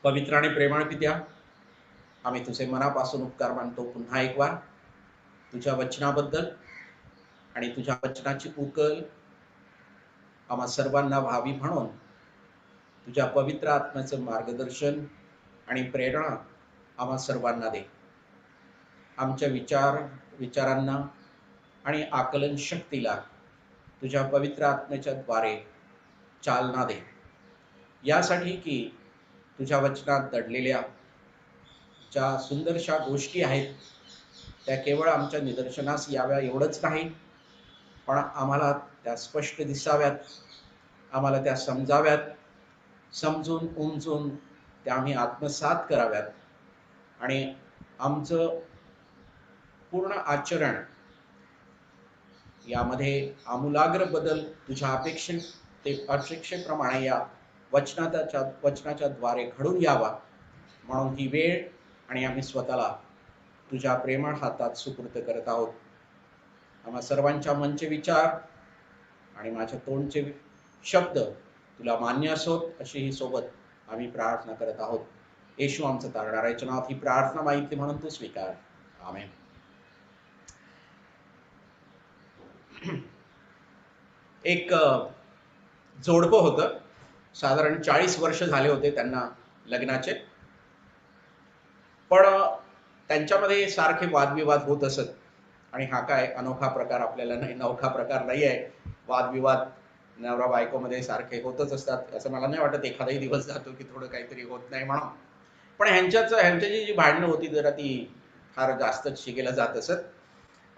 पवित्र आणि प्रेमळ पित्या, आम्ही तुझे मनापासून उपकार मानतो पुन्हा एक वार तुझ्या वचनाबद्दल आणि तुझ्या वचनाची उकल आम्हा सर्वांना व्हावी म्हणून तुझ्या पवित्र आत्म्याचं मार्गदर्शन आणि प्रेरणा आम्हा सर्वांना दे. आमच्या विचारांना आणि आकलन शक्तीला तुझ्या पवित्र आत्म्याच्या द्वारे चालना दे, यासाठी की तुझ्या वचनात दडलेल्या ज्या सुंदरशा गोष्टी आहेत त्या केवळ आमच्या निदर्शनास याव्या एवढंच नाही, पण आम्हाला त्या स्पष्ट दिसाव्यात, आम्हाला त्या समजाव्यात, समजून उमजून त्या आम्ही आत्मसात कराव्यात आणि आमचं पूर्ण आचरण यामध्ये आमूलाग्र बदल तुझ्या अपेक्षेप्रमाणे या वचनाच्या द्वारे घडून यावा म्हणून ही वेळ आणि आम्ही स्वतःला तुझ्या प्रेमळ हातात सुपूर्द करत आहोत. आम्हा सर्वांच्या मनचे विचार आणि माझ्या तोंडचे शब्द तुला मान्य असोत अशी ही सोबत आम्ही प्रार्थना करत आहोत. येशू आमचं तारणाऱ्याच्या नावात ही प्रार्थना मागितली म्हणून तू स्वीकार. आमेन. एक जोडपं होतं, साधारण 40 वर्ष झाले होते त्यांना लग्नाचे, पण त्यांच्यामध्ये सारखे वादविवाद होत असत. आणि हा काय अनोखा प्रकार आपल्याला नाही, नवखा प्रकार नाही आहे. वादविवाद नवरा बायकोमध्ये सारखे होतच असतात, असं मला नाही वाटत एखादाही दिवस जातो की थोडं काहीतरी होत नाही म्हणून. पण ह्यांच्याची जी भांडणं होती जरा ती फार जास्तच शिकेला जात असत.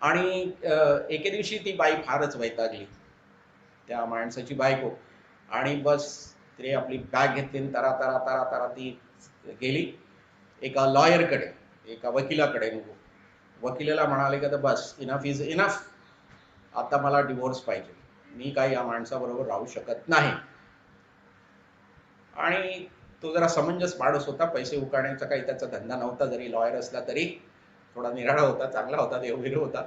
आणि एके दिवशी ती बाई फारच वैतागली, त्या माणसाची बायको, आणि बस तिने आपली बॅग घेतली, तरा तरा तरा तरा ती गेली एका लॉयरकडे, एका वकिलाकडे. वकिलाला म्हणाले का तर बस, इनफ इज इनफ, आता मला डिवोर्स पाहिजे, मी काही या माणसाबरोबर राहू शकत नाही. आणि तो जरा समंजस माणूस होता, पैसे उकाळण्याचा काही त्याचा धंदा नव्हता, जरी लॉयर असला तरी थोडा निराळा होता, चांगला होता, देववीर होता.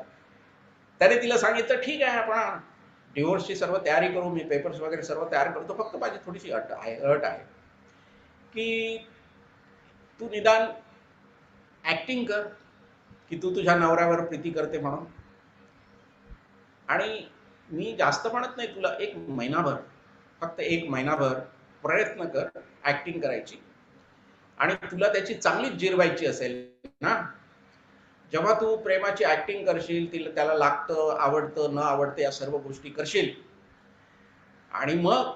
त्याने तिला सांगितलं ठीक आहे, आपण डिवोर्सची सर्व तयारी करू, मी पेपर्स वगैरे सर्व तयार करतो, फक्त माझी थोडीशी अट आहे की तू निदान ऍक्टिंग कर की तू तुझ्या नवऱ्यावर प्रीती करते म्हणून, आणि मी जास्त म्हणत नाही, तुला एक महिनाभर, फक्त एक महिनाभर प्रयत्न कर ऍक्टिंग करायची, आणि तुला त्याची चांगलीच जिरवायची असेल ना, जेव्हा तू प्रेमाची ऍक्टिंग करशील, त्याला लागतं, आवडतं, न आवडतं या सर्व गोष्टी करशील, आणि मग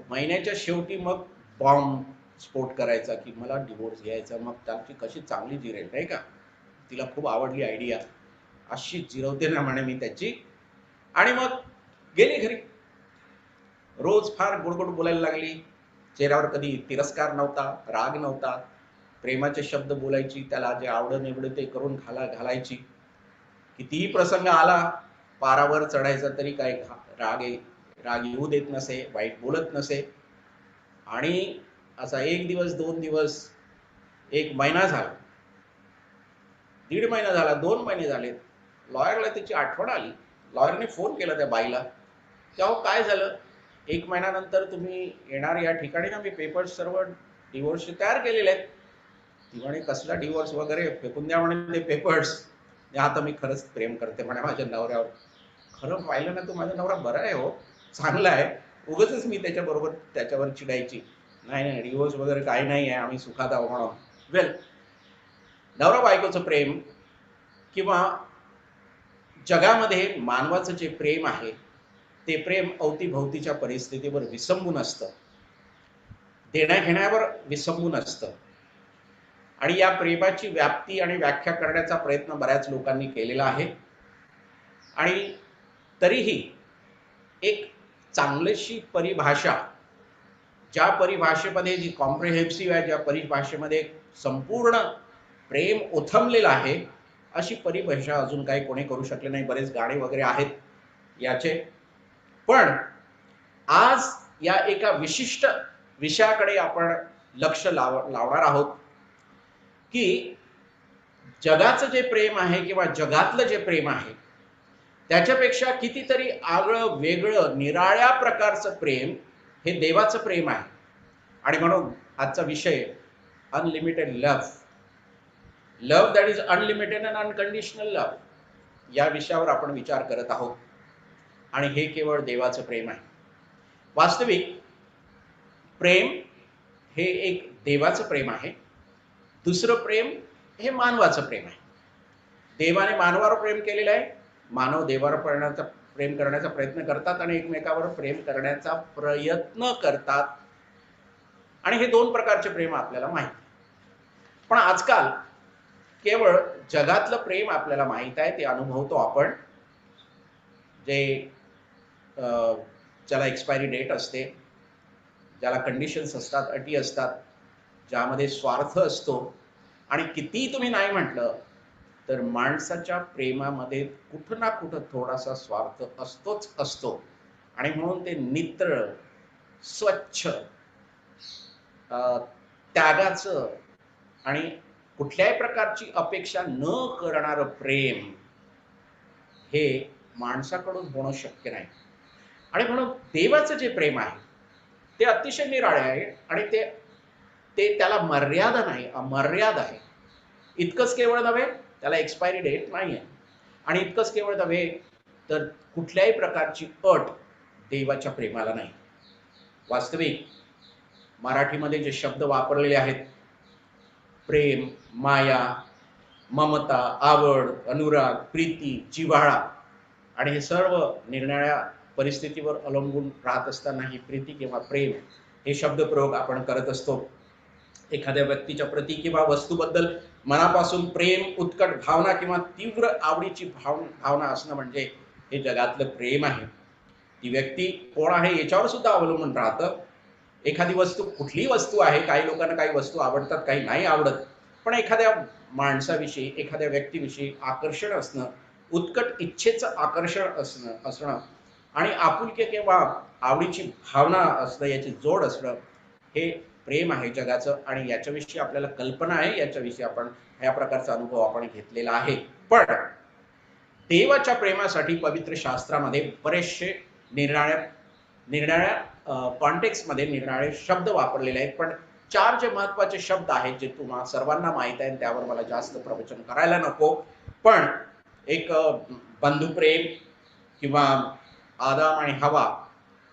महिन्याच्या शेवटी मग बॉम्ब स्फोट करायचा की मला डिवोर्स घ्यायचा, मग त्याची कशी चांगली जिरेल नाही का, तिला खूप आवडली आयडिया, अशी जिरवते ना म्हणे मी त्याची. आणि मग गेली घरी, रोज फार गोडगोड बोलायला लागली, चेहऱ्यावर कधी तिरस्कार नव्हता, राग नव्हता, प्रेमाचे शब्द बोलायची, त्याला जे आवडं निवडं ते करून घालायची. कितीही प्रसंग आला, पारावर चढायचा तरी काय राग येऊ देत नसे, वाईट बोलत नसे. आणि असा एक दिवस, 2 दिवस, 1 महिना झाला, 1.5 महिना झाला, 2 महिने झाले, लॉयरला त्याची आठवण आली. लॉयरने फोन केला त्या बाईला, तेव्हा काय झालं, 1 महिन्यानंतर तुम्ही येणार या ठिकाणी ना, मी पेपर्स सर्व डिवोर्सचे तयार केलेले आहेत. ती म्हणे कसला डिवोर्स वगैरे, फेकून द्या म्हणे ते पेपर्स, आता मी खरंच प्रेम करते म्हणे माझ्या नवऱ्यावर. खरं पाहिलं ना, तो माझा नवरा बरा आहे हो, चांगला आहे, उगाचच मी त्याच्यावर चिडायची. नाही नाही, डिवोर्स वगैरे काही नाही आहे, आम्ही सुखात आहो म्हणून. वेल, नवरा बायकोचं प्रेम किंवा जगामध्ये मानवाचं जे प्रेम आहे ते प्रेम अवतीभवतीच्या परिस्थितीवर विसंबून असतं, देण्याघेण्यावर विसंबून असतं. आणि या प्रेमाची व्याप्ती आणि व्याख्या करण्याचा प्रयत्न बऱ्याच लोकांनी केलेला आहे. आणि तरीही एक चांगलीशी परिभाषा, ज्या परिभाषेमध्ये जी कॉम्प्रिहेन्सिव्ह आहे, ज्या परिभाषेमध्ये संपूर्ण प्रेम ओथंबलेलं आहे, अशी परिभाषा अजून काही कोणी करू शकले नाही. बरेच गाणे वगैरे आहेत याचे, पण आज या एका विशिष्ट विषयाकडे आपण लक्ष लावणार आहोत की जगाचं जे प्रेम आहे किंवा जगातलं जे प्रेम आहे त्याच्यापेक्षा कितीतरी आगळं वेगळं निराळ्या प्रकारचं प्रेम हे देवाचं प्रेम आहे. आणि म्हणून आजचा विषय unlimited love, love that is unlimited and unconditional love, या विषयावर आपण विचार करत आहोत. आणि हे केवळ देवाचं प्रेम आहे. वास्तविक प्रेम हे एक देवाचं प्रेम आहे. दुसरं प्रेम हे मानवाचं प्रेम आहे. देवाने मानवावर प्रेम केलेलं आहे, मानव देवावर प्रेम करण्याचा प्रयत्न करतात आणि एकमेकावर प्रेम करण्याचा प्रयत्न करतात. आणि हे दोन प्रकारचे प्रेम आपल्याला माहिती. पण आजकाल केवळ जगातलं प्रेम आपल्याला माहित आहे, ते अनुभवतो आपण, जे ज्याला एक्सपायरी डेट असते, ज्याला कंडिशन्स असतात, अटी असतात, ज्यामध्ये स्वार्थ असतो. आणि किती तुम्ही नाही म्हटलं तर माणसाच्या प्रेमामध्ये कुठं ना कुठं थोडासा स्वार्थ असतोच असतो. आणि म्हणून ते नित्र, स्वच्छ, त्यागाचं आणि कुठल्याही प्रकारची अपेक्षा न करणारं प्रेम हे माणसाकडून होणं शक्य नाही. आणि म्हणून देवाचं जे प्रेम आहे ते अतिशय निराळे आहे आणि ते त्याला मर्यादा नाही, अमर्याद आहे. इतकंच केवळ नव्हे, त्याला एक्सपायरी डेट नाही आहे. आणि इतकंच केवळ नव्हे तर कुठल्याही प्रकारची अट देवाच्या प्रेमाला नाही. वास्तविक मराठीमध्ये जे शब्द वापरलेले आहेत, प्रेम, माया, ममता, आवड, अनुराग, प्रीती, जिव्हाळा, आणि हे सर्व निरनिराळ्या परिस्थितीवर अवलंबून राहत असताना ही प्रीती किंवा प्रेम हे शब्दप्रयोग आपण करत असतो. एखाद्या व्यक्तीच्या प्रती किंवा वस्तूबद्दल मनापासून प्रेम, उत्कट भावना किंवा तीव्र आवडीची भावना असणं म्हणजे हे जगातलं प्रेम आहे. ती व्यक्ती कोण आहे याच्यावर सुद्धा अवलंबून राहतं. एखादी वस्तू, कुठलीही वस्तू आहे, काही लोकांना काही वस्तू आवडतात, काही नाही आवडत, पण एखाद्या माणसाविषयी, एखाद्या व्यक्तीविषयी आकर्षण असणं, उत्कट इच्छेचं आकर्षण असणं आणि आपुलकी किंवा आवडीची भावना असणं, याची जोड असणं, हे प्रेम आहे जगाचं. आणि याच्याविषयी आपल्याला कल्पना आहे, याच्याविषयी आपण ह्या प्रकारचा अनुभव आपण घेतलेला आहे. पण देवाच्या प्रेमासाठी पवित्र शास्त्रामध्ये बरेचसे निरनिराळ्या कॉन्टेक्स्टमध्ये निरनिराळे शब्द वापरलेले आहेत. पण चार जे महत्वाचे शब्द आहेत जे तुम्हाला सर्वांना माहित आहे, त्यावर मला जास्त प्रवचन करायला नको. पण एक बंधुप्रेम किंवा आदाम आणि हवा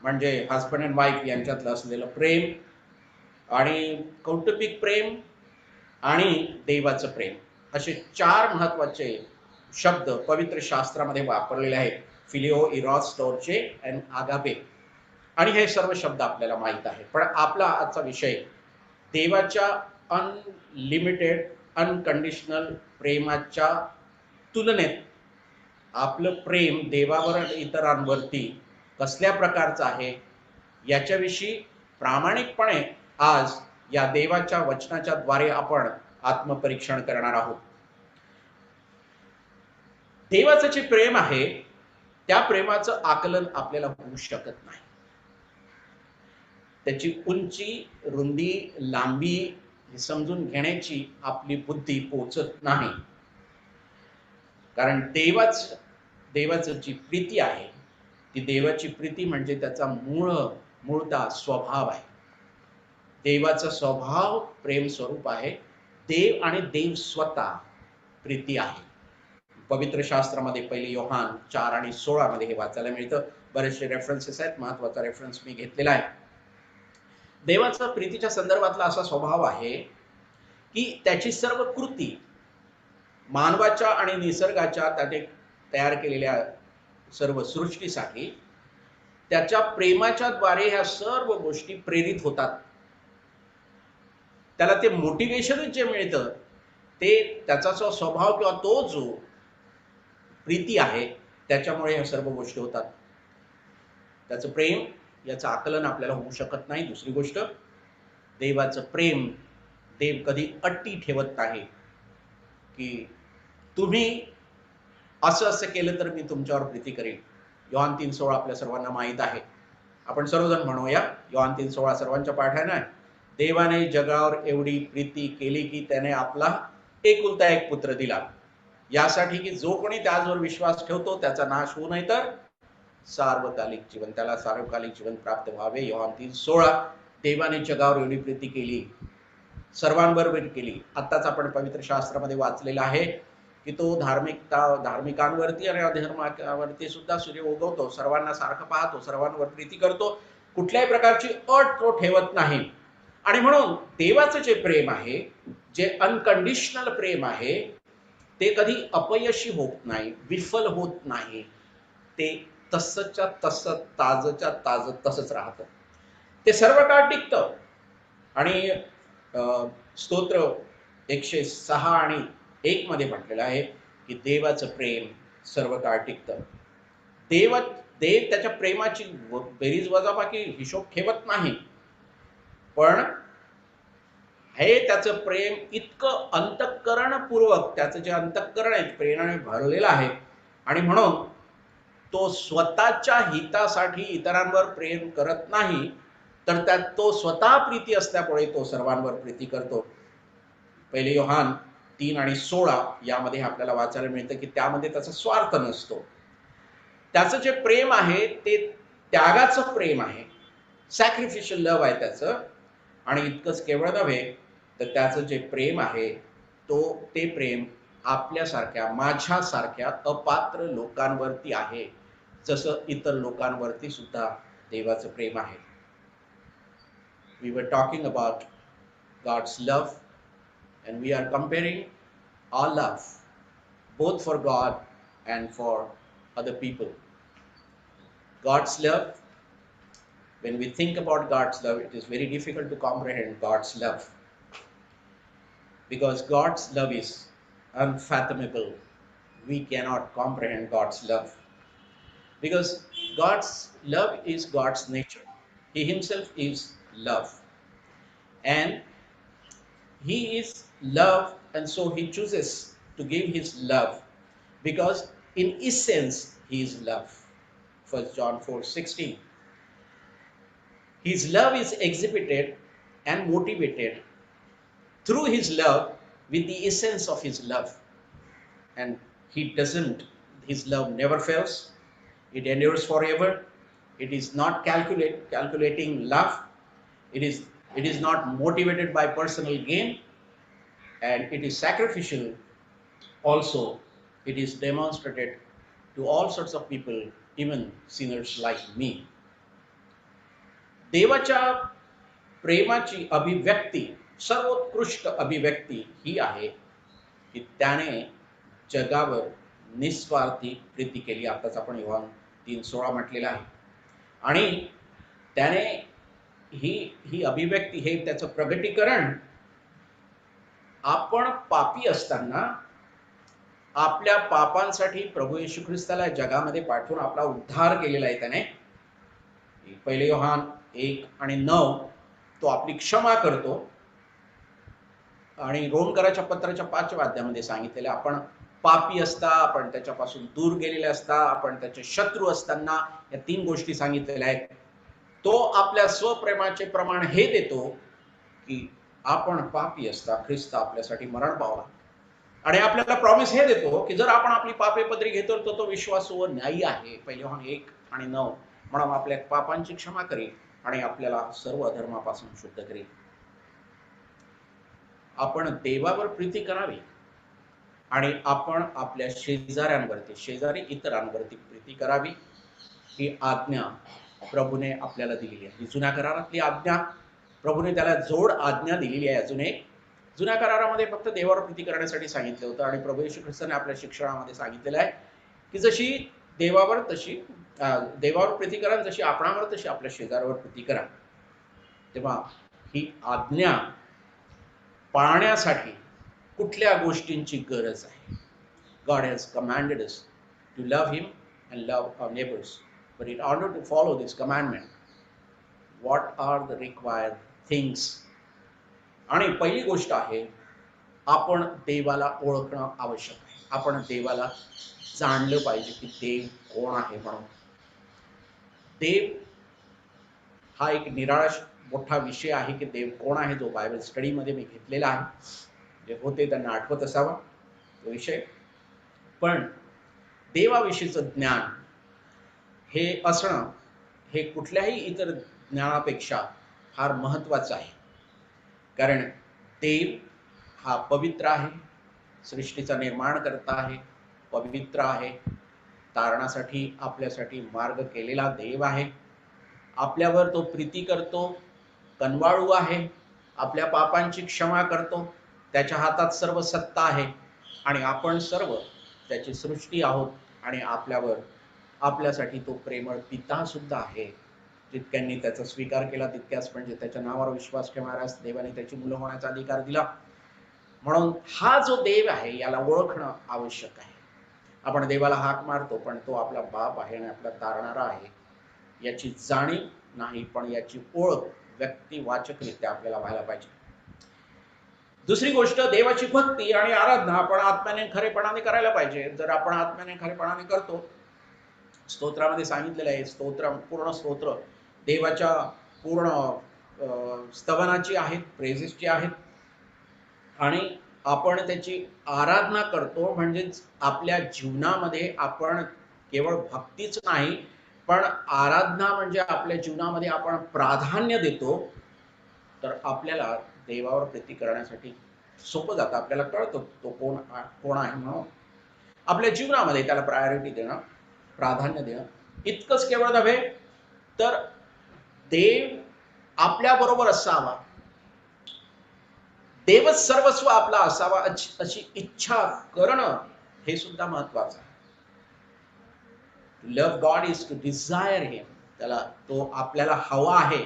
म्हणजे हजबंड अँड वाईफ यांच्यातलं असलेलं प्रेम, आणि कौटुंबिक प्रेम आणि देवाचं प्रेम, असे चार महत्वाचे शब्द पवित्र शास्त्रामध्ये वापरलेले आहेत. फिलिओ, इरॉस, स्टोर्चे आणि आगापे. आणि हे सर्व शब्द आपल्याला माहित आहेत. पण आपला आजचा विषय देवाच्या अनलिमिटेड, अनकंडिशनल प्रेमाच्या तुलनेत आपलं प्रेम देवावर आणि इतरांवरती कसल्या प्रकारचं आहे याच्याविषयी प्रामाणिकपणे आज या देवाच्या वचनाच्या द्वारे आपण आत्मपरीक्षण करणार आहोत. देवाचं जे प्रेम आहे त्या प्रेमाचं आकलन आपल्याला होऊ शकत नाही. त्याची उंची, रुंदी, लांबी हे समजून घेण्याची आपली बुद्धी पोचत नाही. कारण देवाचं जी प्रीती आहे ती देवाची प्रीती म्हणजे त्याचा मूळता स्वभाव आहे. देवाचा स्वभाव प्रेम स्वरूप आहे. देव आणि देव स्वतः प्रीती आहे. पवित्र शास्त्रामध्ये पहिले योहान 4 आणि 16 मध्ये हे वाचायला मिळतं. बरेचसे रेफरन्सेस आहेत, महत्वाचा रेफरन्स मी घेतलेला आहे. देवाचा प्रीतीच्या संदर्भातला असा स्वभाव आहे की त्याची सर्व कृती मानवाच्या आणि निसर्गाच्या त्याने तयार केलेल्या सर्व सृष्टीसाठी त्याच्या प्रेमाच्या द्वारे ह्या सर्व गोष्टी प्रेरित होतात. त्याला ते मोटिवेशनच जे मिळतं ते त्याचा जो स्वभाव किंवा तो जो प्रीती आहे त्याच्यामुळे ह्या सर्व गोष्टी होतात. त्याचं प्रेम याचं आकलन आपल्याला होऊ शकत नाही. दुसरी गोष्ट, देवाचं प्रेम, देव कधी अट्टी ठेवत नाही की तुम्ही असं केलं तर मी तुमच्यावर प्रीती करेन. योहान 3:16 आपल्या सर्वांना माहीत आहे. आपण सर्वजण म्हणूया, योहान 3:16 सर्वांच्या पाठ आहे ना. देवाने जगावर एवढी प्रीती केली की त्याने आपला एकुलता एक पुत्र दिला, यासाठी की जो कोणी त्याच्यावर विश्वास ठेवतो त्याचा नाश होऊ नये तर सार्वकालिक जीवन, त्याला सार्वकालिक जीवन प्राप्त व्हावे. योहान 3:16. देवाने जगावर एवढी प्रीती केली, सर्वांबरोबर केली. आत्ताच आपण पवित्र शास्त्रामध्ये वाचलेलं आहे की तो धार्मिकांवरती आणि अधर्मावरती सुद्धा सूर्य उगवतो, सर्वांना सारखं पाहतो, सर्वांवर प्रीती करतो, कुठल्याही प्रकारची अट तो ठेवत नाही. आणि म्हणून देवाचं जे प्रेम आहे, जे अनकंडिशनल प्रेम आहे, ते कधी अपयशी होत नाही, विफल होत नाही. ते तसंच्या तसं, ताजच्या ताज तसंच राहतं. ते सर्व काळ टिकतं. आणि स्तोत्र 106 आणि 1 मध्ये म्हटलेलं आहे की देवाचं प्रेम सर्व काळ टिकतं. देव त्याच्या प्रेमाची बेरीज वजाबाकी हिशोब ठेवत नाही, पण हे त्याचं प्रेम इतकं अंतःकरणपूर्वक, त्याचं जे अंतःकरण आहे प्रेमाने भरलेलं आहे. आणि म्हणून तो स्वतःच्या हितासाठी इतरांवर प्रेम करत नाही, तर त्यात तो स्वतः प्रीती असल्यामुळे तो सर्वांवर प्रीती करतो. 1 योहान 3 आणि 16 यामध्ये आपल्याला वाचायला मिळतं की त्यामध्ये त्याचा स्वार्थ नसतो. त्याचं जे प्रेम आहे ते त्यागाचं प्रेम आहे, सॅक्रिफिशियल लव्ह आहे त्याचं. आणि इतकंच केवळ नव्हे, तर त्याचं जे प्रेम आहे ते प्रेम आपल्यासारख्या, माझ्यासारख्या अपात्र लोकांवरती आहे, जसं इतर लोकांवरती सुद्धा देवाचं प्रेम आहे. We were talking about God's love, and we are comparing our love both for God and for other people. God's love, when we think about God's love, it is very difficult to comprehend God's love, because God's love is unfathomable. We cannot comprehend God's love, because God's love is God's nature. He himself is love, and he is love, and so he chooses to give his love, because in essence he is love. 1 John 4:16. His love is exhibited and motivated through his love with the essence of his love, and his love never fails. It endures forever. It is not calculating love. It is not motivated by personal gain, and it is sacrificial also. It is demonstrated to all sorts of people, even sinners like me. देवाच्या प्रेमाची अभिव्यक्ती, सर्वोत्कृष्ट अभिव्यक्ती ही आहे की त्याने जगावर निस्वार्थी प्रीती केली. आताच आपण योहान 3:16 म्हटलेलं आहे. आणि त्याने ही अभिव्यक्ती, हे त्याचं प्रगटीकरण, आपण पापी असताना आपल्या पापांसाठी प्रभू येशू ख्रिस्ताला जगामध्ये पाठवून आपला उद्धार केलेला आहे त्याने. 1 योहान 1 आणि 9 तो आपली क्षमा करतो. आणि रोमकराच्या पत्राच्या 5व्या अध्यायामध्ये सांगितलेलं, आपण पापी असता, आपण त्याच्यापासून दूर गेलेले असता, आपण त्याचे शत्रू असताना, या 3 गोष्टी सांगितलेल्या आहेत. तो आपल्या स्वप्रेमाचे प्रमाण हे देतो की आपण पापी असता ख्रिस्त आपल्यासाठी मरण पावला. आणि आपल्याला प्रॉमिस हे देतो की जर आपण आपली पापे पदरी घेतो तर तो विश्वासू व न्यायी आहे. 1 योहान 1 आणि 9 म्हणून आपल्या पापांची क्षमा करेल आणि आपल्याला सर्व अधर्मापासून शुद्ध करेल. आपण देवावर प्रीती करावी आणि आपण आपल्या शेजारी इतरांवरती प्रीती करावी, ही आज्ञा प्रभूने आपल्याला दिलेली आहे. ही जुन्या करारातली आज्ञा, प्रभूने त्याला जोड आज्ञा दिलेली आहे. अजून एक, जुन्या करारामध्ये फक्त देवावर प्रीती करण्यासाठी सांगितलं होतं, आणि प्रभू येशू ख्रिस्ताने आपल्या शिक्षणामध्ये सांगितलेलं आहे की जशी देवावर प्रीती करा, जशी आपणावर तशी आपल्या शेजाऱ्यावर प्रीती करा. तेव्हा ही आज्ञा पाळण्यासाठी कुठल्या गोष्टींची गरज आहे? God has commanded us to love him and love our neighbors. But in order to follow this commandment, what are the required things? आणि पहिली गोष्ट आहे, आपण देवाला ओळखणं आवश्यक आहे. आपण देवाला जाणलं पाहिजे की देव कोण आहे. म्हणून देव हा एक निराळा मोठा विषय आहे की देव कोण आहे, जो बायबल स्टडीमध्ये मी घेतलेला आहे. जे होते त्यांना आठवत असावा तो विषय. पण देवाविषयीचं ज्ञान हे असणं, हे कुठल्याही इतर ज्ञानापेक्षा फार महत्त्वाचं आहे. कारण देव हा पवित्र आहे, सृष्टीचा निर्माण करता आहे, पवित्र आहे, तारणासाठी आपल्यासाठी मार्ग केलेला देव आहे. आपल्यावर तो प्रीती करतो, कनवाळू आहे, आपल्या पापांची क्षमा करतो, त्याच्या हातात सर्व सत्ता आहे आणि आपण सर्व त्याची सृष्टी आहोत आणि आपल्यासाठी तो प्रेमळ पिता सुद्धा आहे. जितक्यांनी त्याचा स्वीकार केला तितक्याच म्हणजे त्याच्या नावावर विश्वास ठेवणाऱ्यास देवाने त्याची मुलं होण्याचा अधिकार दिला. म्हणून हा जो देव आहे याला ओळखणं आवश्यक आहे. आपण देवाला हाक मारतो, पण तो आपला बाप आहे आणि आपला तारणारा आहे याची जाणीव नाही, पण याची ओळख व्यक्तिवाचकरित्या आपल्याला व्हायला पाहिजे. दुसरी गोष्ट, देवाची भक्ती आणि आराधना आपण आत्म्याने खरेपणाने करायला पाहिजे. जर आपण आत्म्याने खरेपणाने करतो, स्तोत्रामध्ये सांगितलेलं आहे, पूर्ण स्तोत्र देवाच्या पूर्ण स्तवनाची आहेत, प्रेझेसची आहेत आणि आपण त्याची आराधना करतो. म्हणजेच आपल्या जीवनामध्ये आपण केवळ भक्तीच नाही, पण आराधना म्हणजे आपल्या जीवनामध्ये आपण प्राधान्य देतो, तर आपल्याला देवावर प्रीती करण्यासाठी सोपं जातं. आपल्याला कळतं तो कोण आहे म्हणून आपल्या जीवनामध्ये त्याला प्रायोरिटी देणं, प्राधान्य देणं. इतकंच केवळ नव्हे तर देव आपल्या बरोबर असावा, देवच सर्वस्व आपला असावा अशी इच्छा करणं हे सुद्धा महत्वाचं आहे. Love God is to desire him. त्याला तो आपल्याला हवा आहे,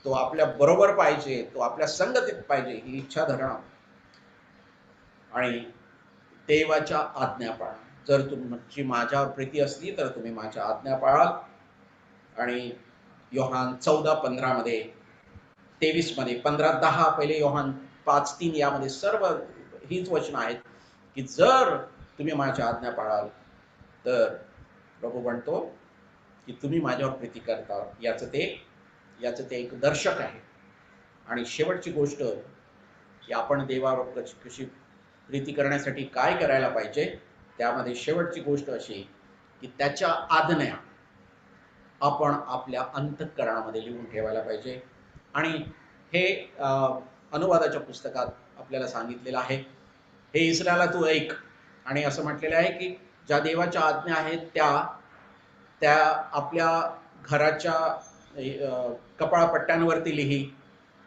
तो आपल्या बरोबर पाहिजे, तो आपल्या संगतीत पाहिजे ही इच्छा धरणं आणि देवाच्या आज्ञा पाळणं. जर तुमची माझ्यावर प्रीती असली तर तुम्ही माझ्या आज्ञा पाळाल. आणि योहान 14:15 मध्ये, 23 मध्ये, 15:10 पहिले योहान 5:3 यामध्ये सर्व हीच वचन आहेत की जर तुम्ही माझ्या आज्ञा पाळाल तर प्रभू म्हणतो की तुम्ही माझ्यावर प्रीती करता. याचं ते एक दर्शक आहे. आणि शेवटची गोष्ट की आपण देवावर कशी प्रीती करण्यासाठी काय करायला पाहिजे, त्यामध्ये शेवटची गोष्ट अशी की त्याच्या आज्ञा आपण आपल्या अंतःकरणामध्ये लिहून ठेवायला पाहिजे. आणि हे अनुवादाच्या पुस्तकात आपल्याला सांगितलेलं आहे, हे इस्रायला तू ऐक. आणि असं म्हटलेलं आहे की ज्या देवाच्या आज्ञा आहेत त्या आपल्या घराच्या कपाळपट्ट्यांवरती लिही,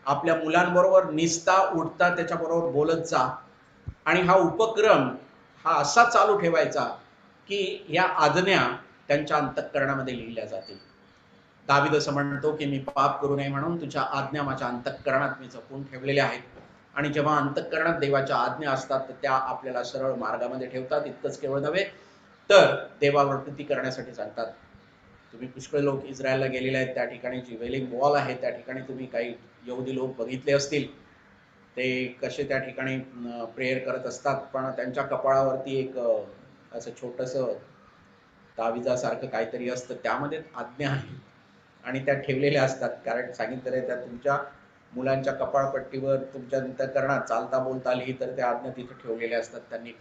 आपल्या मुलांबरोबर निसता उठता त्याच्याबरोबर बोलत जा. आणि हा उपक्रम हा असा चालू ठेवायचा की या आज्ञा त्यांच्या अंतःकरणामध्ये लिहिल्या जातील. दावीद असं म्हणतो की मी पाप करू नये म्हणून तुझ्या आज्ञा माझ्या अंतःकरणात मी जपून ठेवलेल्या आहेत. आणि जेव्हा अंतःकरणात देवाच्या आज्ञा असतात तर त्या आपल्याला सरळ मार्गामध्ये ठेवतात. इतकंच केवळ नव्हे तर देवावर प्रीती करण्यासाठी सांगतात. तुम्ही पुष्कळ लोक इस्रायलला गेलेले आहेत, त्या ठिकाणी जी वेलिंग वॉल आहे त्या ठिकाणी तुम्ही काही यहुदी लोक बघितले असतील, ते कसे त्या ठिकाणी प्रेयर करत असतात, पण त्यांच्या कपाळावरती एक असं छोटंसं ताविजासारखं काहीतरी असतं, त्यामध्ये आज्ञा आहे आणि त्या ठेवलेल्या असतात. कारण सांगितलेलं आहे त्या तुमच्या मुलांच्या कपाळपट्टीवर तुमच्या अंतःकरणात चालता बोलता लिही तर त्या आज्ञा तिथे ठेवलेल्या असतात. त्यांनी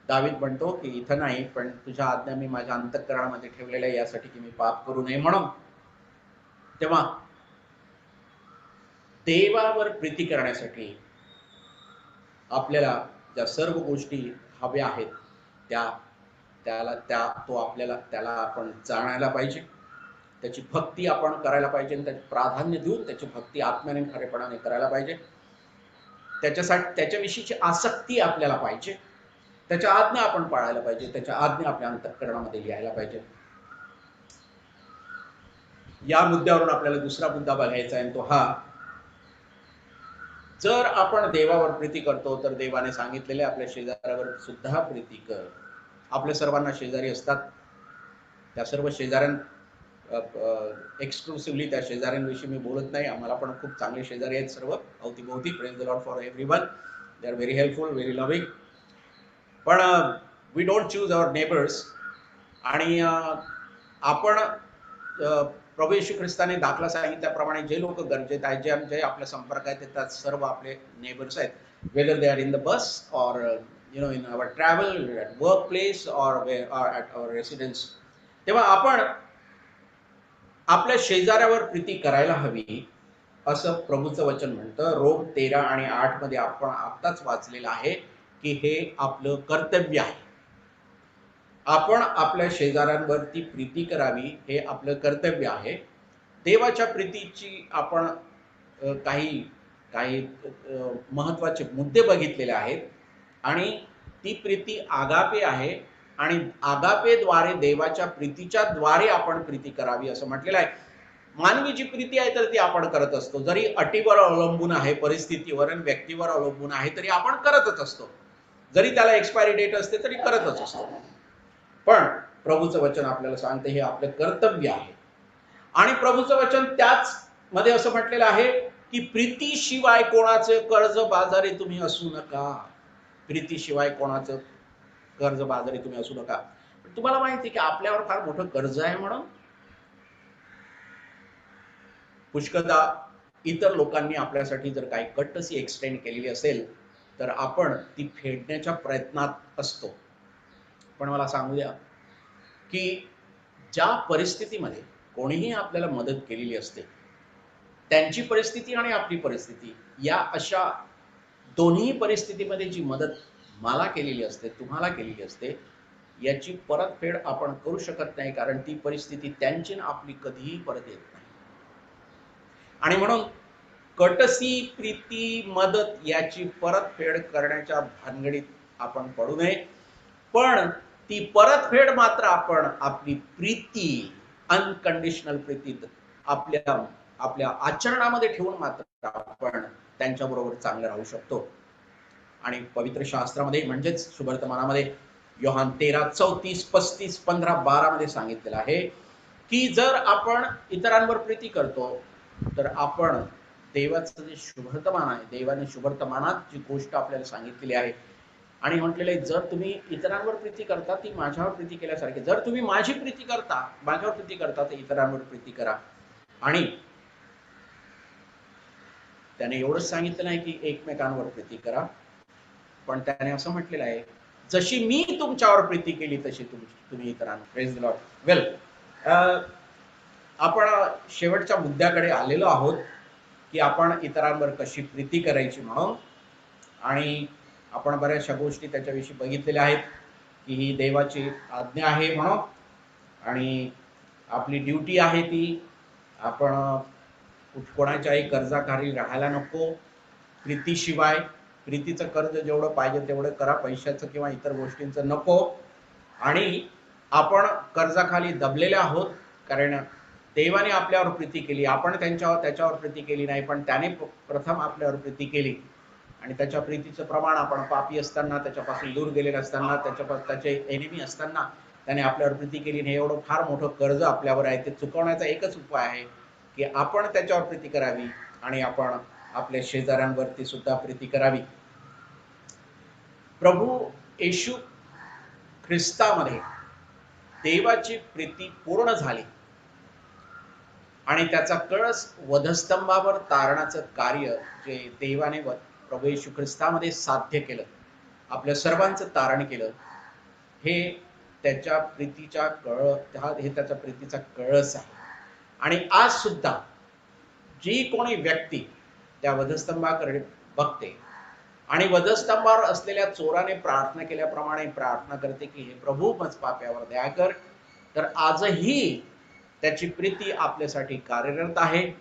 दावीद म्हणतो की इथं नाही, पण तुझ्या आज्ञा मी माझ्या अंतःकरणामध्ये ठेवलेल्या आहे यासाठी की मी पाप करू नये म्हणून. तेव्हा देवावर प्रीती करण्यासाठी आपल्याला ज्या सर्व गोष्टी हव्या आहेत त्याला आपण जाणायला पाहिजे, त्याची भक्ती आपण करायला पाहिजे, त्याची प्राधान्य देऊन त्याची भक्ती आत्म्याने खरेपणाने करायला पाहिजे. त्याच्याविषयीची आसक्ती आपल्याला पाहिजे, त्याच्या आज्ञा आपण पाळायला पाहिजे, त्याच्या आज्ञा आपल्या अंतःकरणामध्ये लिहायला पाहिजे. या मुद्द्यावरून आपल्याला दुसरा मुद्दा बघायचा आहे, तो हा, जर आपण देवावर प्रीती करतो तर देवाने सांगितलेले आपल्या शेजाऱ्यावर सुद्धा प्रीती कर. आपल्या सर्वांना शेजारी असतात, त्या सर्व एक्सक्लुसिव्हली त्या शेजाऱ्यांविषयी मी बोलत नाही, आम्हाला पण खूप चांगले शेजारी आहेत सर्व अवतीभोवती. Praise the Lord for everyone, they are very helpful, very loving. पण we don't choose our neighbours. आणि आपण प्रभू येशू ख्रिस्ताने दाखला सांगितल्याप्रमाणे जे लोक गरजेत आहेत, जे आपल्या संपर्कात येतात, सर्व आपले नेबर्स आहेत, whether they are in the bus और in our travel, at workplace or at our residence. तेव्हा आपण आपल्या शेजाऱ्यावर प्रीती करायला हवी असं प्रभूचं वचन म्हणतं. रोम 13 आणि 8 मध्ये आपण आत्ताच वाचलेलं आहे की हे आपलं कर्तव्य आहे. आपण आपल्या शेजाऱ्यांवरती प्रीती करावी हे आपलं कर्तव्य आहे. देवाच्या प्रीतीची आपण काही काही महत्वाचे मुद्दे बघितलेले आहेत आणि ती प्रीती आगापे आहे आणि आगापेद्वारे देवाच्या प्रीतीच्या द्वारे आपण प्रीती करावी असं म्हटलेलं आहे. मानवी जी प्रीती आहे तर ती आपण करत असतो, जरी अटीवर अवलंबून आहे, परिस्थितीवर आणि व्यक्तीवर अवलंबून आहे तरी आपण करतच असतो, जरी त्याला एक्सपायरी डेट असते तरी करतच असतो. पण प्रभूचं वचन आपल्याला सांगते हे आपलं कर्तव्य आहे. आणि प्रभूचं वचन त्याच मध्ये असं म्हटलेलं आहे की प्रीतीशिवाय कोणाचं कर्ज बाजारी तुम्ही असू नका. प्रीतीशिवाय कोणाचं कर्ज बाजारी तुम्ही असू नका. तुम्हाला माहिती की आपल्यावर फार मोठं कर्ज आहे म्हणून पुष्कळदा इतर लोकांनी आपल्यासाठी जर काही कटसी एक्सटेंड केलेली असेल तर आपण ती फेडण्याच्या प्रयत्नात असतो. पण मला सांगू द्या की ज्या परिस्थितीमध्ये कोणीही आपल्याला मदत केलेली असते, त्यांची परिस्थिती आणि आपली परिस्थिती या अशा दोन्ही परिस्थितीमध्ये जी मदत मला केलेली असते, तुम्हाला केलेली असते, याची परतफेड आपण करू शकत नाही, कारण ती परिस्थिती त्यांची आणि आपली कधीही परत येत नाही. आणि म्हणून कटसी, प्रीती, मदत याची परतफेड करण्याच्या भानगडीत आपण पडू नये. पण ती परतफेड मात्र आपण आपली प्रीती, अनकंडिशनल प्रीती आपल्या आपल्या आचरणामध्ये ठेवून मात्र आपण त्यांच्याबरोबर चांगलं राहू शकतो. आणि पवित्र शास्त्रामध्ये म्हणजेच सुवर्तमानामध्ये योहान 13, 34, 35, 15, 12 मध्ये सांगितलेलं आहे की जर आपण इतरांवर प्रीती करतो तर आपण देवाचं जे शुभवर्तमान आहे, देवाने शुभवर्तमानात जी गोष्ट आपल्याला सांगितलेली आहे आणि म्हटलेलं आहे, जर तुम्ही इतरांवर प्रीती करता ती माझ्यावर प्रीती केल्यासारखी. जर तुम्ही माझी प्रीती करता, माझ्यावर प्रीती करता, तर इतरांवर प्रीती करा. आणि त्याने एवढंच सांगितलं नाही की एकमेकांवर प्रीती करा, पण त्याने असं म्हटलेलं आहे, जशी मी तुमच्यावर प्रीती केली तशी तुम्ही इतरांवर. Praise the Lord. वेल, आपण शेवटच्या मुद्द्याकडे आलेलो आहोत की आपण इतरांवर कशी प्रीती करायची म्हणून. आणि आपण बऱ्याचशा गोष्टी त्याच्याविषयी बघितलेल्या आहेत की ही देवाची आज्ञा आहे म्हणून, आणि आपली ड्युटी आहे ती. आपण कोणाच्याही कर्जाखाली राहायला नको प्रीतीशिवाय. प्रीतीचं कर्ज जेवढं पाहिजे तेवढं करा, पैशाचं किंवा इतर गोष्टींचं नको. आणि आपण कर्जाखाली दबलेले आहोत कारण देवाने आपल्यावर प्रीती केली, आपण त्याच्यावर प्रीती केली नाही, पण त्याने प्रथम आपल्यावर प्रीती केली. आणि त्याच्या प्रीतीचं प्रमाण आपण पापी असताना, त्याच्यापासून दूर गेलेले असताना, त्याचे एनिमी असताना त्याने आपल्यावर प्रीती केली. हे एवढं फार मोठं कर्ज आपल्यावर आहे, ते चुकवण्याचा एकच उपाय आहे की आपण त्याच्यावर प्रीती करावी आणि आपण आपल्या शेजाऱ्यांवरती सुद्धा प्रीती करावी. प्रभू येशू ख्रिस्तामध्ये देवाची प्रीती पूर्ण झाली आणि त्याचा कळस वधस्तंभावर तारणाचं कार्य जे देवाने प्रभू येशू ख्रिस्तामध्ये साध्य केलं, आपल्या सर्वांचं तारण केलं, हे त्याच्या प्रीतीचा हे त्याच्या प्रीतीचा कळस आहे. आणि आज सुद्धा जी कोणी व्यक्ती त्या वधस्तंभाकडे बघते आणि वधस्तंभावर असलेल्या चोराने प्रार्थना केल्याप्रमाणे प्रार्थना करते की हे प्रभू मज पाप्यावर दया कर, तर आजही त्याची प्रीती आपल्यासाठी कार्यरत आहे.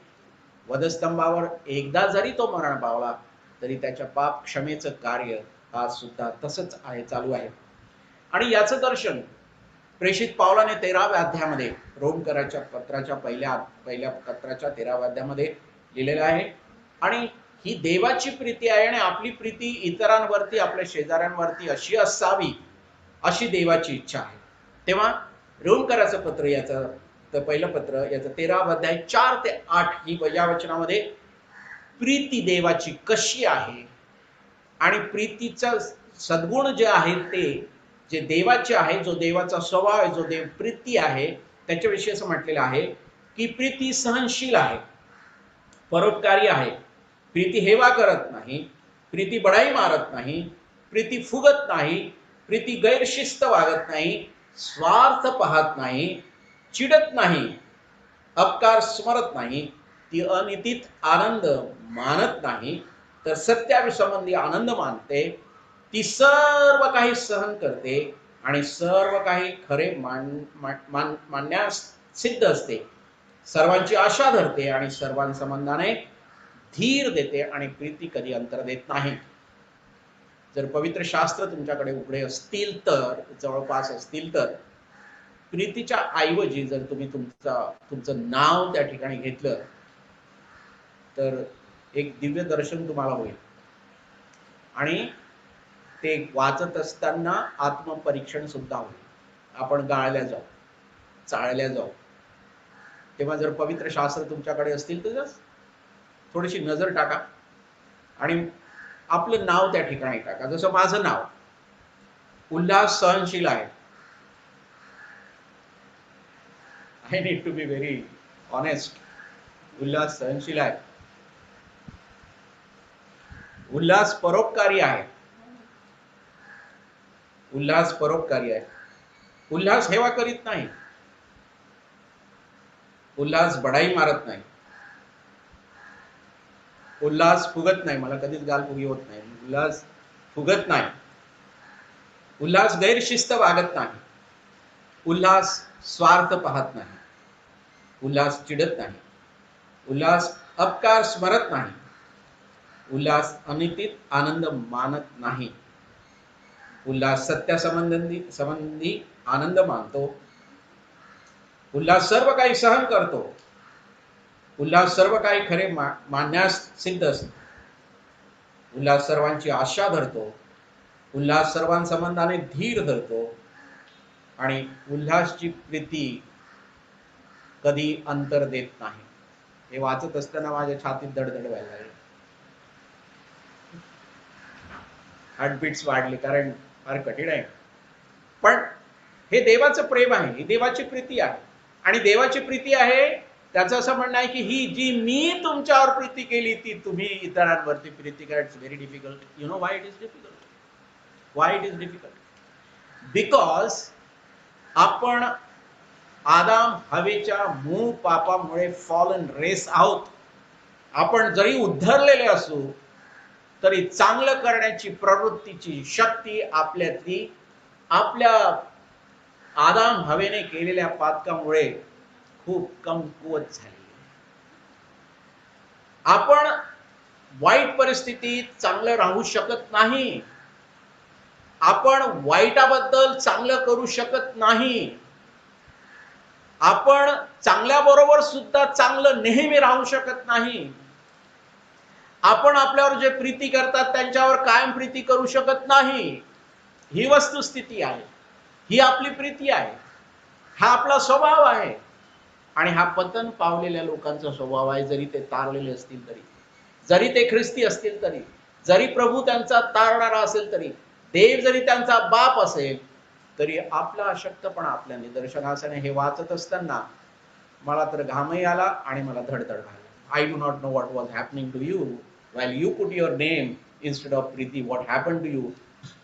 वधस्तंभावर एकदा जरी तो मरण पावला तरी त्याच्या पाप क्षमेचं कार्य आज सुद्धा तसंच आहे, चालू आहे. आणि याचं दर्शन प्रेषित पावलाने 13व्या अध्यायामध्ये रोमकराच्या पत्राच्या पहिल्या पत्राच्या 13व्या अध्यायामध्ये लिहिलेलं आहे. आणि ही देवाची प्रीती आहे आणि आपली प्रीती इतरांवरती, आपल्या शेजाऱ्यांवरती अशी असावी अशी देवाची इच्छा आहे. तेव्हा रोमकराचं पत्र, याचं पहिलं पत्र, याचं 13वा अध्याय 4 ते 8 ही या वचनामध्ये प्रीती देवाची कशी आहे आणि प्रीतीचा सद्गुण जे आहे ते जे देवाचे आहे, जो देवाचा स्वभाव आहे, जो देव प्रीती आहे, त्याच्याविषयी असं म्हटलेलं आहे की प्रीती सहनशील आहे, परोपकारी आहे, प्रीती हेवा करत नाही, प्रीती बढाई मारत नाही, प्रीती फुगत नाही, प्रीती गैरशिस्त वागत नाही, स्वार्थ पाहत नाही, चिडत नाही, अपकार स्मरत नाही, ती अनितीत आनंद मानत नाही तर सत्याविसंबंधी आनंद मानते. ती सर्व काही सहन करते आणि सर्व काही खरे मानण्यास सिद्ध असते. सर्वांची आशा धरते आणि सर्वांसंबंधाने धीर देते आणि प्रीती कधी अंतर देत नाही. जर पवित्र शास्त्र तुमच्याकडे उघडे असतील तर, जवळपास असतील तर, प्रीतीच्या ऐवजी जर तुम्ही तुमचं नाव त्या ठिकाणी घेतलं तर एक दिव्य दर्शन तुम्हाला होईल. आणि ते वाचत असताना आत्मपरीक्षण सुद्धा होईल. आपण गाळल्या जाऊ, चाळल्या जाऊ. तेव्हा जर पवित्र शास्त्र तुमच्याकडे असतील तर थोडीशी नजर टाका आणि आपलं नाव त्या ठिकाणी टाका. जसं माझं नाव उल्हास सहनशील आहे. I need to be very honest. Ulhas सहनशील आहे. उल्हास परोपकारी आहे. उल्हास परोपकारी आहे. उल्हास हेवा करीत नाही. उल्हास बडाई मारत नाही. उल्हास फुगत नाही. मला कधीच गालफुगी होत नाही. उल्हास फुगत नाही. उल्हास गैरशिस्त वागत नाही. उल्हास स्वार्थ पाहत नाही. उल्हास चिडत नाही. उल्हास अपकार स्मरत नाही. उल्हास अनितीत आनंद मानत नाही. उल्हास सत्यासंबंधी आनंद मानतो. उल्हास सर्व काही सहन करतो. उल्हास सर्व काही खरे मानण्यास सिद्ध असतो. उल्हास सर्वांची आशा धरतो. उल्हास सर्वांसंबंधाने धीर धरतो आणि उल्हासची प्रीती कधी अंतर देत नाही. हे वाचत असताना माझ्या छातीत धडधड व्हायला लागली. हार्टबीट्स वाढली, कारण फार कठीण आहे. पण हे देवाचं प्रेम आहे. ही देवाची प्रीती आहे. आणि देवाची प्रीती आहे त्याचं असं म्हणणं आहे की ही जी मी तुमच्यावर प्रीती केली ती तुम्ही इतरांवरती प्रीती करा. It's very difficult. You know why it is difficult? Why it is difficult? Because आपण आदाम हवेच्या मूळ पापामुळे फॉलन रेस आहोत. आपण जरी उद्धरलेले असू तरी चांगलं करण्याची प्रवृत्तीची शक्ती आपल्यातली आपल्या आदाम हवेने केलेल्या पातकामुळे खूप कमकुवत झाली. आपण वाईट परिस्थितीत चांगलं राहू शकत नाही. आपण वाईटाबद्दल चांगलं करू शकत नाही. आपण चांगल्याबरोबर सुद्धा चांगलं नेहमी राहू शकत नाही. आपण आपल्यावर जे प्रीती करतात त्यांच्यावर कायम प्रीती करू शकत नाही. ही वस्तुस्थिती आहे. ही आपली प्रीती आहे. हा आपला स्वभाव आहे. आणि हा पतन पावलेल्या लोकांचा स्वभाव आहे. जरी ते तारलेले असतील तरी, जरी ते ख्रिस्ती असतील तरी, जरी प्रभू त्यांचा तारणारा असेल तरी, देव जरी त्यांचा बाप असेल तरी, आपला अशक्तपणा आपल्या निदर्शनाने हे वाचत असताना मला तर घामही आला आणि मला धडधड व्हायला. I do not know what was happening to you while you put your name instead of Preeti. What happened to you?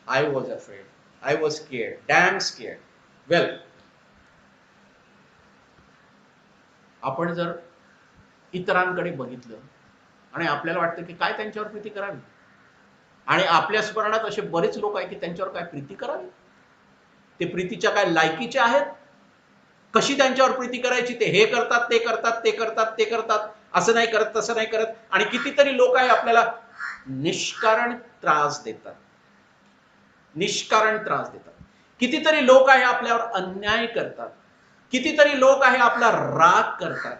I was afraid. I was scared. Damn scared. Well, आपण जर इतरांकडे बघितलं आणि आपल्याला वाटतं की काय त्यांच्यावर प्रीती करावी, आणि आपल्या स्मरणात असे बरेच लोक आहेत की त्यांच्यावर काय प्रीती करावी, ते प्रीतीच्या काय लायकीचे आहेत, कशी त्यांच्यावर प्रीती करायची, ते हे करतात, ते करतात, ते करतात, ते करतात, असं नाही करत, तसं नाही करत. आणि कितीतरी लोक आहे आपल्याला निष्कारण त्रास देतात. निष्कारण त्रास देतात. कितीतरी लोक आहे आपल्यावर अन्याय करतात. कितीतरी लोक आहे आपला राग करतात.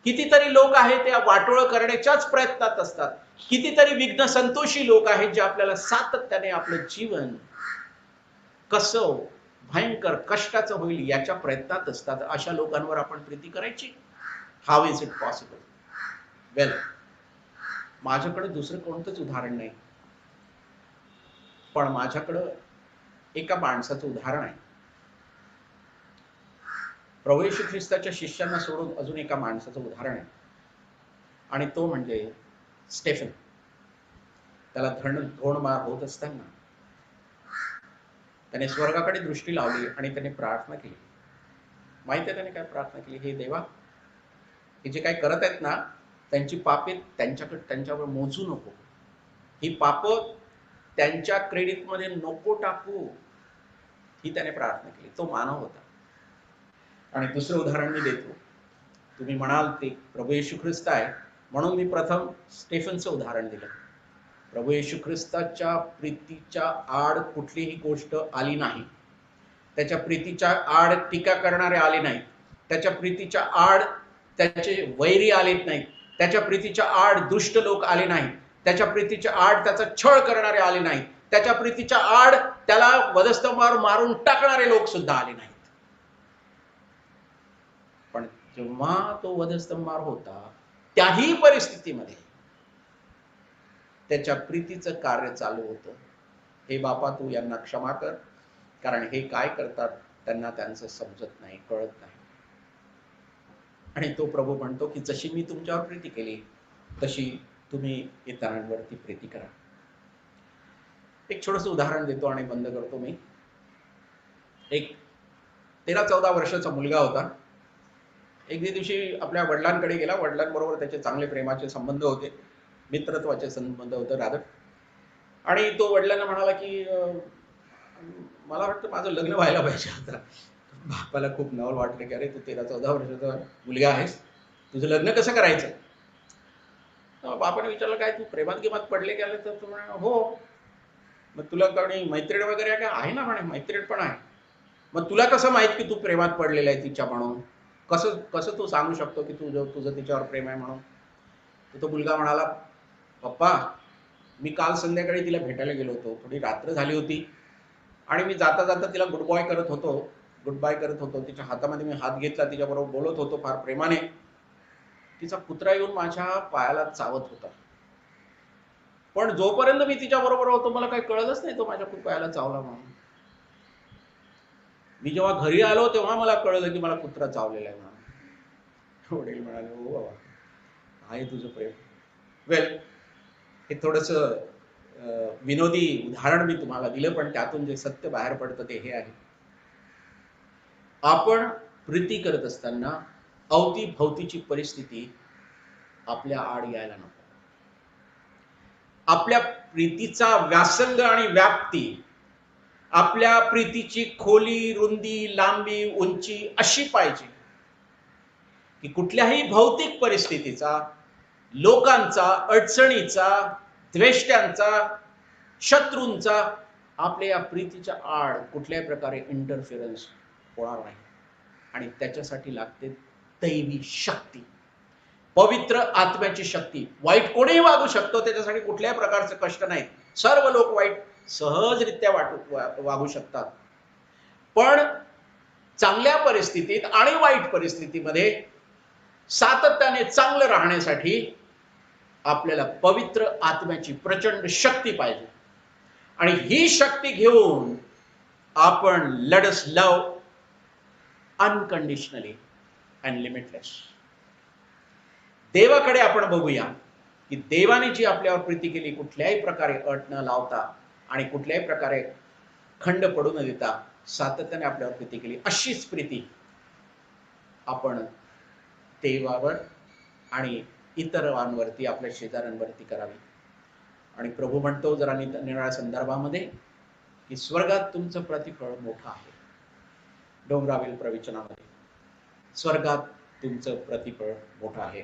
कितीतरी लोक आहे ते वाटोळ करण्याच्याच प्रयत्नात असतात. कितीतरी विघ्न संतोषी लोक आहेत जे आपल्याला सातत्याने आपलं जीवन कसं भयंकर कष्टाचं होईल याच्या प्रयत्नात असतात. अशा लोकांवर आपण प्रीती करायची? How is it possible? Well, माझ्याकडे दुसरं कोणतंच उदाहरण नाही, पण माझ्याकडं एका माणसाचं उदाहरण आहे. प्रभू येशू ख्रिस्ताच्या शिष्यांना सोडून अजून एका माणसाचं उदाहरण आहे, आणि तो म्हणजे स्टेफन. त्याला धोंडमार होत असताना त्याने स्वर्गाकडे दृष्टी लावली आणि त्याने प्रार्थना केली. माहिती आहे त्याने काय प्रार्थना केली? हे देवा, हे जे काय करत आहेत ना त्यांची पापे त्यांच्यावर मोजू नको. ही पाप त्यांच्या क्रेडिटमध्ये नको टाकू, ही त्याने प्रार्थना केली. तो मानव होता. आणि दुसरं उदाहरण मी देतो. तुम्ही म्हणाल ते प्रभू येशू ख्रिस्त आहे म्हणून मी प्रथम स्टेफनचं उदाहरण दिलं. प्रभू येशू ख्रिस्ताच्या प्रीतीच्या आड कुठलीही गोष्ट आली नाही. त्याच्या प्रीतीच्या आड टीका करणारे आले नाहीत. त्याच्या प्रीतीच्या आड त्याचे वैरी आलेत नाहीत. त्याच्या प्रीतीच्या आड दुष्ट लोक आले नाहीत. त्याच्या प्रीतीच्या आड त्याचा छळ करणारे आले नाहीत. त्याच्या प्रीतीच्या आड त्याला वधस्तंभावर मारून टाकणारे लोक सुद्धा आले नाहीत. पण जेव्हा तो वधस्तंभावर होता त्याही परिस्थितीमध्ये त्याच्या प्रीतीचं कार्य चालू होतं. हे बापा तू यांना क्षमा कर, कारण हे काय करतात त्यांना त्यांचं समजत नाही, कळत नाही. आणि तो प्रभू म्हणतो की जशी मी तुमच्यावर प्रीती केली तशी तुम्ही इतरांवरती प्रीती करा. एक छोटंसं उदाहरण देतो आणि बंद करतो मी. एक 13-14 वर्षाचा मुलगा होता. एक दिवशी आपल्या वडिलांकडे गेला. वडिलांबरोबर त्याचे चांगले प्रेमाचे संबंध होते, मित्रत्वाचे संबंध होते रादर. आणि तो वडिलांना म्हणाला की मला वाटतं माझं लग्न व्हायला पाहिजे आता. बापाला खूप नवल वाटलं की अरे तू 13-14 वर्षाचा मुलगा आहेस, तुझं लग्न कसं करायचं. बापाने विचारलं काय तू प्रेमात गिमात पडले गेले. तर तू म्हणे हो. मग तुला कोणी मैत्रीण वगैरे काय आहे ना. म्हणे मैत्रीण पण आहे. मग तुला कसं माहित की तू प्रेमात पडलेला आहे तिच्या म्हणून, कसं कसं तू सांगू शकतो की तुझं तिच्यावर प्रेम आहे म्हणून. तो मुलगा म्हणाला पप्पा मी काल संध्याकाळी तिला भेटायला गेलो होतो. थोडी रात्र झाली होती आणि मी जाता जाता तिला गुड बाय करत होतो. तिच्या हातामध्ये मी हात घेतला, तिच्याबरोबर बोलत होतो फार प्रेमाने. तिचा कुत्रा येऊन माझ्या पायाला चावत होता. पण जोपर्यंत मी तिच्या बरोबर होतो मला काही कळलंच नाही तो माझ्या पायाला चावला म्हणून. मी जेव्हा घरी आलो तेव्हा मला कळलं की मला कुत्रा चावलेला आहे म्हणून. वडील म्हणाले हो बाबा आहे तुझं प्रेम. वेल, हे थोडंसं विनोदी उदाहरण मी तुम्हाला दिलं, पण त्यातून जे सत्य बाहेर पडतं ते हे आहे. आपण प्रीती करत असताना अवतीभवतीची परिस्थिती आपल्या आड यायला नको. आपल्या प्रीतीचा व्यासंग आणि व्याप्ती, आपल्या प्रीतीची खोली, रुंदी, लांबी, उंची अशी पाहिजे की कुठल्याही भौतिक परिस्थितीचा, लोकांचा, अडचणीचा, द्वेष्ट्यांचा, शत्रूंचा आपल्या या प्रीतीच्या आड कुठल्याही प्रकारे इंटरफिरन्स होणार नाही. आणि त्याच्यासाठी लागते दैवी शक्ती, पवित्र आत्म्याची शक्ती. वाईट कोणीही वागू शकतो, त्याच्यासाठी कुठल्याही प्रकारचे कष्ट नाहीत. सर्व लोक वाईट सहजरित्या वागू शकतात. पण चांगल्या परिस्थितीत आणि वाईट परिस्थितीमध्ये सातत्याने चांगलं राहण्यासाठी आपल्याला पवित्र आत्म्याची प्रचंड शक्ती पाहिजे. आणि ही शक्ती घेऊन आपण let us love unconditionally and limitless. देवाकडे आपण बघूया की देवाने जी आपल्यावर प्रीती केली, कुठल्याही प्रकारे अट न लावता आणि कुठल्याही प्रकारे खंड पडू न देता सातत्याने आपल्यावर प्रीती केली, अशीच प्रीती आपण देवावर आणि इतरांवरती, आपल्या शेजाऱ्यांवरती करावी. आणि प्रभू म्हणतो जरा निराळ्या संदर्भामध्ये की स्वर्गात तुमचं प्रतिफळ मोठं आहे. डोंगरावील प्रवचनामध्ये स्वर्गात तुमचं प्रतिफळ मोठं आहे.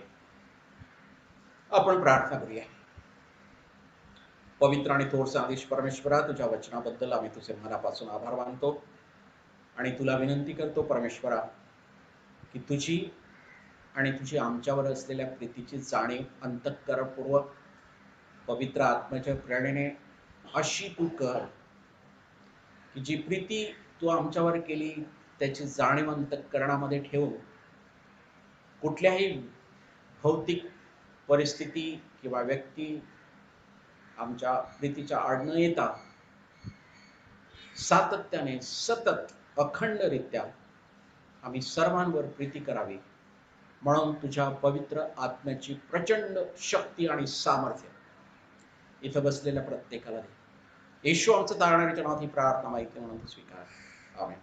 आपण प्रार्थना करूया. पवित्र आणि थोर आदेश परमेश्वरा, तुझ्या वचनाबद्दल आम्ही तुझे मनापासून आभार मानतो आणि तुला विनंती करतो परमेश्वरा की तुझी आणि तुझी आमच्यावर असलेल्या प्रीतीची जाणीव अंतःकरणपूर्वक पवित्र आत्म्याच्या प्रेरणेने अशी तू कर की जी प्रीती तू आमच्यावर केली त्याची जाणीव अंतःकरणामध्ये ठेवून कुठल्याही भौतिक परिस्थिती किंवा व्यक्ती आमच्या प्रीतीच्या आड न येता सातत्याने सतत अखंडरित्या आम्ही सर्वांवर प्रीती करावी, म्हणून तुझ्या पवित्र आत्म्याची प्रचंड शक्ती आणि सामर्थ्य इथं बसलेल्या प्रत्येकाला दे. येशू आमचं तारणाऱ्याच्या नावात ही प्रार्थना माहिती म्हणून स्वीकार. आमेन.